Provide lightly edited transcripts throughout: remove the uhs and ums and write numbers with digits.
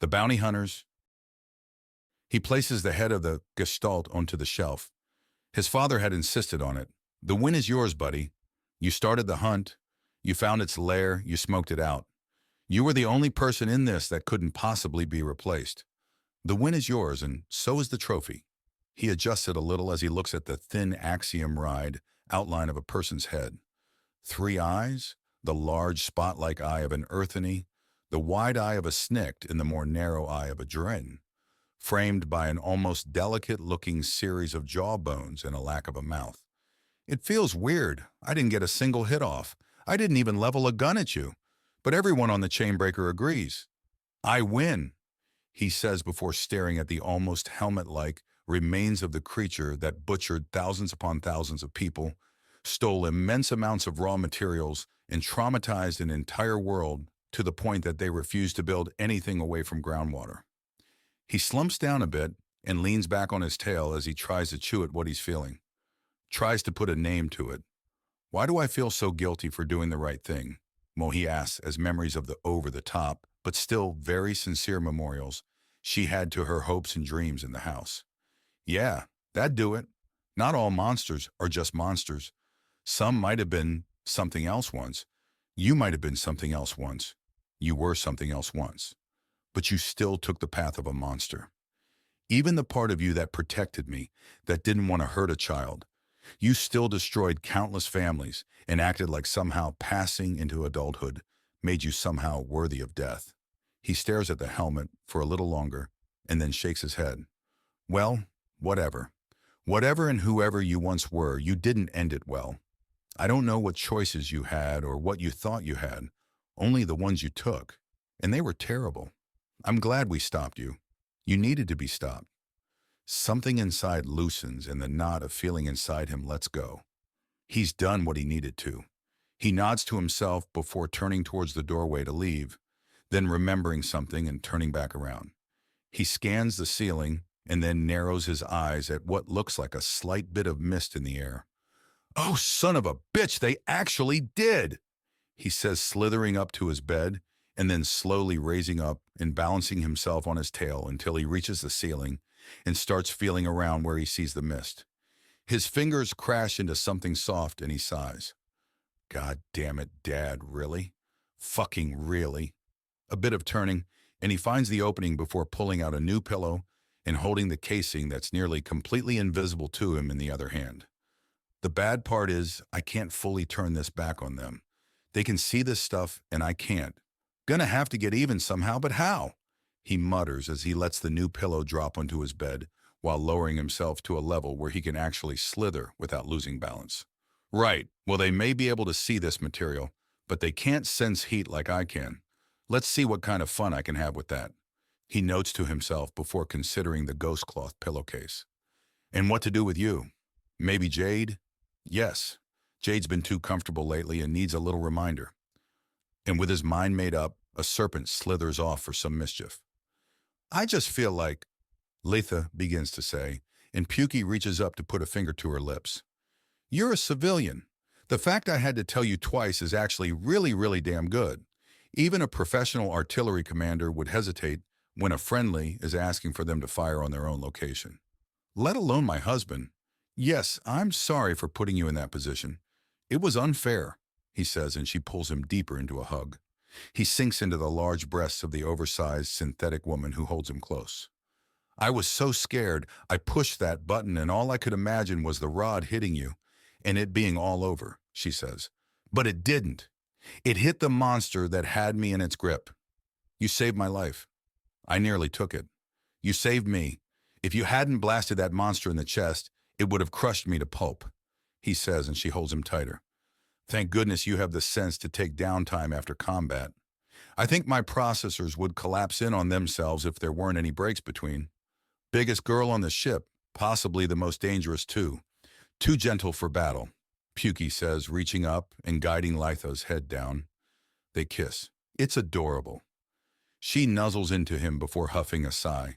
The bounty hunters. He places the head of the gestalt onto the shelf. His father had insisted on it. The win is yours, buddy. You started the hunt. You found its lair. You smoked it out. You were the only person in this that couldn't possibly be replaced. The win is yours, and so is the trophy. He adjusts it a little as he looks at the thin axiom-ride outline of a person's head. 3 eyes, the large spot-like eye of an earthany, the wide eye of a snikt, and the more narrow eye of a dren, framed by an almost delicate-looking series of jawbones and a lack of a mouth. It feels weird. I didn't get a single hit off. I didn't even level a gun at you. But everyone on the Chainbreaker agrees. I win, he says before staring at the almost helmet-like remains of the creature that butchered thousands upon thousands of people, stole immense amounts of raw materials, and traumatized an entire world to the point that they refused to build anything away from groundwater. He slumps down a bit and leans back on his tail as he tries to chew at what he's feeling. Tries to put a name to it. Why do I feel so guilty for doing the right thing? Mohi asks as memories of the over-the-top, but still very sincere memorials she had to her hopes and dreams in the house. Yeah, that'd do it. Not all monsters are just monsters. Some might have been something else once. You might have been something else once. You were something else once. But you still took the path of a monster. Even the part of you that protected me, that didn't want to hurt a child, you still destroyed countless families and acted like somehow passing into adulthood made you somehow worthy of death. He stares at the helmet for a little longer and then shakes his head. Well, whatever. Whatever and whoever you once were, you didn't end it well. I don't know what choices you had or what you thought you had, only the ones you took, and they were terrible. I'm glad we stopped you. You needed to be stopped. Something inside loosens and the knot of feeling inside him lets go. He's done what he needed to. He nods to himself before turning towards the doorway to leave, then remembering something and turning back around. He scans the ceiling and then narrows his eyes at what looks like a slight bit of mist in the air. Oh, son of a bitch, they actually did! He says, slithering up to his bed and then slowly raising up and balancing himself on his tail until he reaches the ceiling and starts feeling around where he sees the mist. His fingers crash into something soft and he sighs. God damn it, Dad, really? Fucking really? A bit of turning, and he finds the opening before pulling out a new pillow and holding the casing that's nearly completely invisible to him in the other hand. The bad part is, I can't fully turn this back on them. They can see this stuff, and I can't. Gonna have to get even somehow, but how? He mutters as he lets the new pillow drop onto his bed while lowering himself to a level where he can actually slither without losing balance. Right, well, they may be able to see this material, but they can't sense heat like I can. Let's see what kind of fun I can have with that. He notes to himself before considering the ghost cloth pillowcase. And what to do with you? Maybe Jade? Yes, Jade's been too comfortable lately and needs a little reminder. And with his mind made up, a serpent slithers off for some mischief. I just feel like, Letha begins to say, and Pukey reaches up to put a finger to her lips. You're a civilian. The fact I had to tell you twice is actually really, really damn good. Even a professional artillery commander would hesitate when a friendly is asking for them to fire on their own location. Let alone my husband. Yes, I'm sorry for putting you in that position. It was unfair, he says, and she pulls him deeper into a hug. He sinks into the large breasts of the oversized synthetic woman who holds him close. I was so scared, I pushed that button and all I could imagine was the rod hitting you, and it being all over, she says. But it didn't. It hit the monster that had me in its grip. You saved my life. I nearly took it. You saved me. If you hadn't blasted that monster in the chest, it would have crushed me to pulp, he says, and she holds him tighter. Thank goodness you have the sense to take downtime after combat. I think my processors would collapse in on themselves if there weren't any breaks between. Biggest girl on the ship, possibly the most dangerous too. Too gentle for battle, Pukey says, reaching up and guiding Litha's head down. They kiss. It's adorable. She nuzzles into him before huffing a sigh.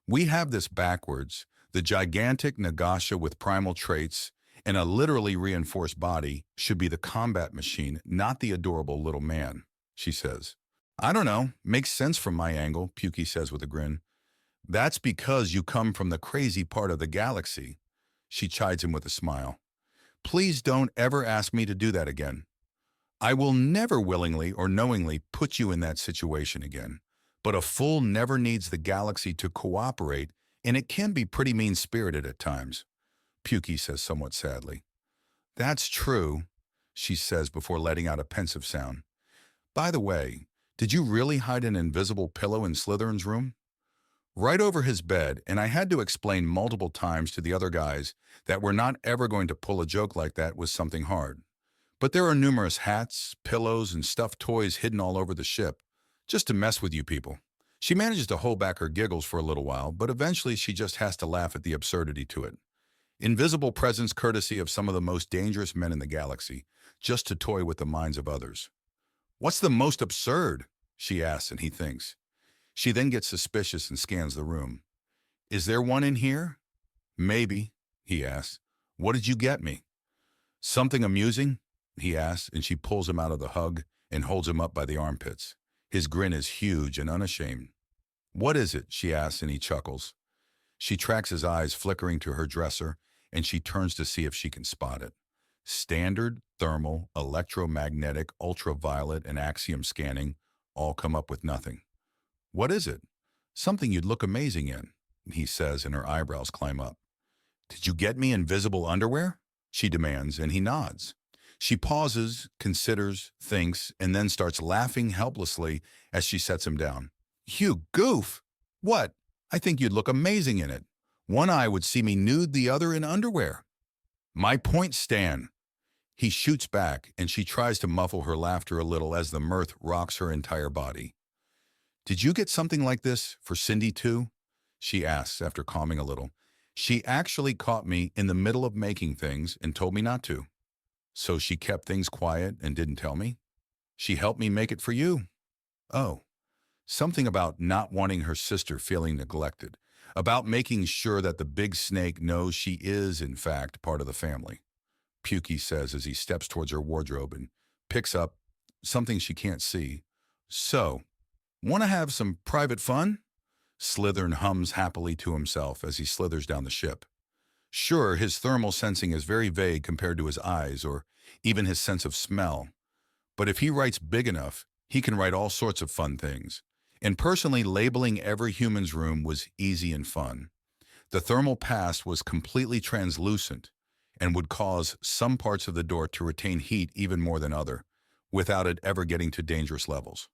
We have this backwards. The gigantic Nagasha with primal traits and a literally reinforced body should be the combat machine, not the adorable little man, she says. I don't know. Makes sense from my angle, Pukey says with a grin. That's because you come from the crazy part of the galaxy. She chides him with a smile. Please don't ever ask me to do that again. I will never willingly or knowingly put you in that situation again. But a fool never needs the galaxy to cooperate, and it can be pretty mean-spirited at times, Pukey says somewhat sadly. That's true, she says before letting out a pensive sound. By the way, did you really hide an invisible pillow in Slytherin's room? Right over his bed, and I had to explain multiple times to the other guys that we're not ever going to pull a joke like that with something hard. But there are numerous hats, pillows, and stuffed toys hidden all over the ship, just to mess with you people. She manages to hold back her giggles for a little while, but eventually she just has to laugh at the absurdity to it. Invisible presence courtesy of some of the most dangerous men in the galaxy, just to toy with the minds of others. What's the most absurd? She asks, and he thinks. She then gets suspicious and scans the room. Is there one in here? Maybe, he asks. What did you get me? Something amusing? He asks, and she pulls him out of the hug and holds him up by the armpits. His grin is huge and unashamed. What is it? She asks, and he chuckles. She tracks his eyes flickering to her dresser, and she turns to see if she can spot it. Standard, thermal, electromagnetic, ultraviolet, and axiom scanning all come up with nothing. What is it? Something you'd look amazing in, he says, and her eyebrows climb up. Did you get me invisible underwear? She demands, and he nods. She pauses, considers, thinks, and then starts laughing helplessly as she sets him down. You goof! What? I think you'd look amazing in it. One eye would see me nude, the other in underwear. My point, Stan. He shoots back, and she tries to muffle her laughter a little as the mirth rocks her entire body. Did you get something like this for Cindy too? She asks after calming a little. She actually caught me in the middle of making things and told me not to. So she kept things quiet and didn't tell me? She helped me make it for you. Oh, something about not wanting her sister feeling neglected, about making sure that the big snake knows she is, in fact, part of the family, Pukey says as he steps towards her wardrobe and picks up something she can't see. So, want to have some private fun? Slytherin hums happily to himself as he slithers down the ship. Sure, his thermal sensing is very vague compared to his eyes or even his sense of smell. But if he writes big enough, he can write all sorts of fun things. And personally, labeling every human's room was easy and fun. The thermal pass was completely translucent and would cause some parts of the door to retain heat even more than other, without it ever getting to dangerous levels.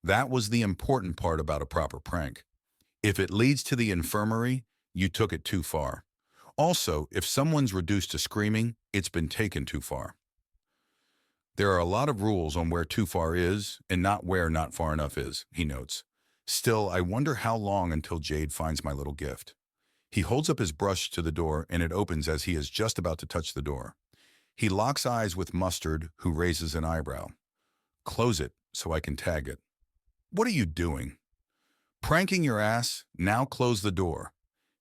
That was the important part about a proper prank. If it leads to the infirmary, you took it too far. Also, if someone's reduced to screaming, it's been taken too far. There are a lot of rules on where too far is and not where not far enough is, he notes. Still, I wonder how long until Jade finds my little gift. He holds up his brush to the door and it opens as he is just about to touch the door. He locks eyes with Mustard, who raises an eyebrow. Close it so I can tag it. What are you doing? Pranking your ass? Now close the door,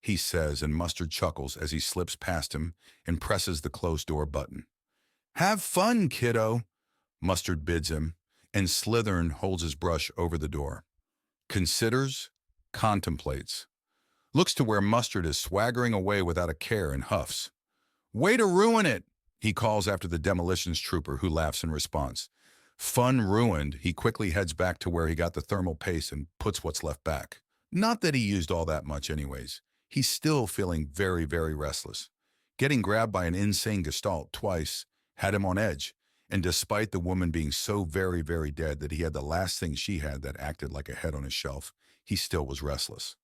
he says, and Mustard chuckles as he slips past him and presses the closed door button. Have fun, kiddo, Mustard bids him, and Slytherin holds his brush over the door. Considers, contemplates. Looks to where Mustard is swaggering away without a care and huffs. Way to ruin it, he calls after the demolitions trooper, who laughs in response. Fun ruined, he quickly heads back to where he got the thermal paste and puts what's left back. Not that he used all that much anyways. He's still feeling very, very restless. Getting grabbed by an insane gestalt twice had him on edge, and despite the woman being so very, very dead that he had the last thing she had that acted like a head on his shelf, he still was restless.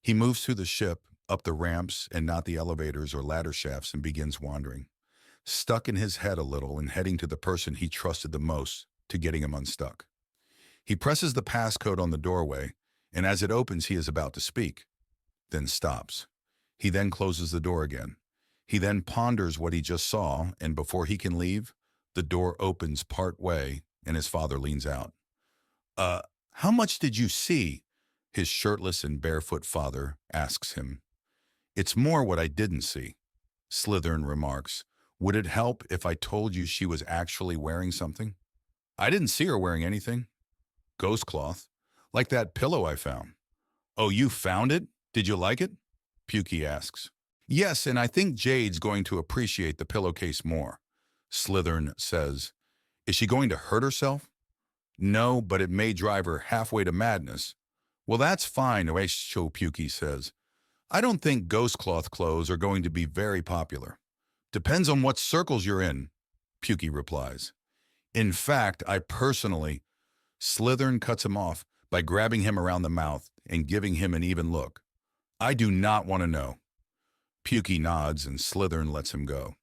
He moves through the ship, up the ramps and not the elevators or ladder shafts, and begins wandering, stuck in his head a little and heading to the person he trusted the most to getting him unstuck. He presses the passcode on the doorway, and as it opens he is about to speak, then stops. He then closes the door again. He then ponders what he just saw, and before he can leave, the door opens part way and his father leans out. How much did you see? His shirtless and barefoot father asks him. It's more what I didn't see, Slytherin remarks. Would it help if I told you she was actually wearing something? I didn't see her wearing anything. Ghost cloth. Like that pillow I found. Oh, you found it? Did you like it? Pukey asks. Yes, and I think Jade's going to appreciate the pillowcase more. Slytherin says. Is she going to hurt herself? No, but it may drive her halfway to madness. Well, that's fine, Oesho Pukey says. I don't think ghost cloth clothes are going to be very popular. Depends on what circles you're in, Pukey replies. In fact, I personally... Slytherin cuts him off by grabbing him around the mouth and giving him an even look. I do not want to know. Pukey nods and Slytherin lets him go.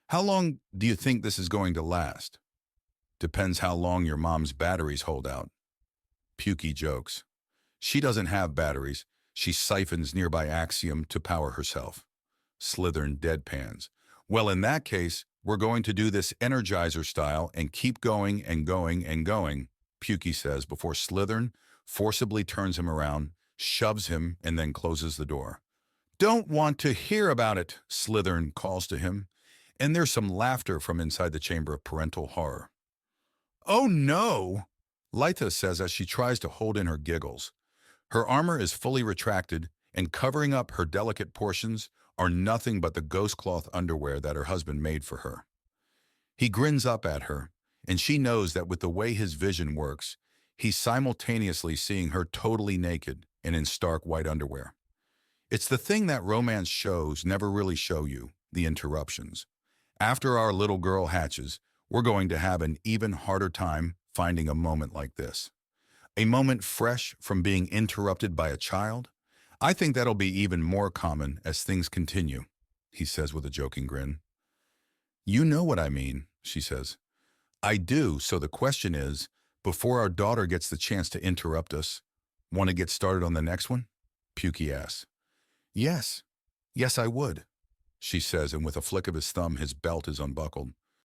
How long do you think this is going to last? Depends how long your mom's batteries hold out. Pukey jokes. She doesn't have batteries. She siphons nearby Axiom to power herself. Slytherin deadpans. Well, in that case, we're going to do this Energizer style and keep going and going and going, Pukey says before Slytherin forcibly turns him around, shoves him, and then closes the door. Don't want to hear about it, Slytherin calls to him, and there's some laughter from inside the chamber of parental horror. Oh no, Lytha says as she tries to hold in her giggles. Her armor is fully retracted, and covering up her delicate portions are nothing but the ghost cloth underwear that her husband made for her. He grins up at her, and she knows that with the way his vision works, he's simultaneously seeing her totally naked and in stark white underwear. It's the thing that romance shows never really show you, the interruptions. After our little girl hatches, we're going to have an even harder time finding a moment like this. A moment fresh from being interrupted by a child? I think that'll be even more common as things continue, he says with a joking grin. You know what I mean, she says. I do, so the question is, before our daughter gets the chance to interrupt us, want to get started on the next one? Pukey asks. Yes, I would, she says, and with a flick of his thumb, his belt is unbuckled.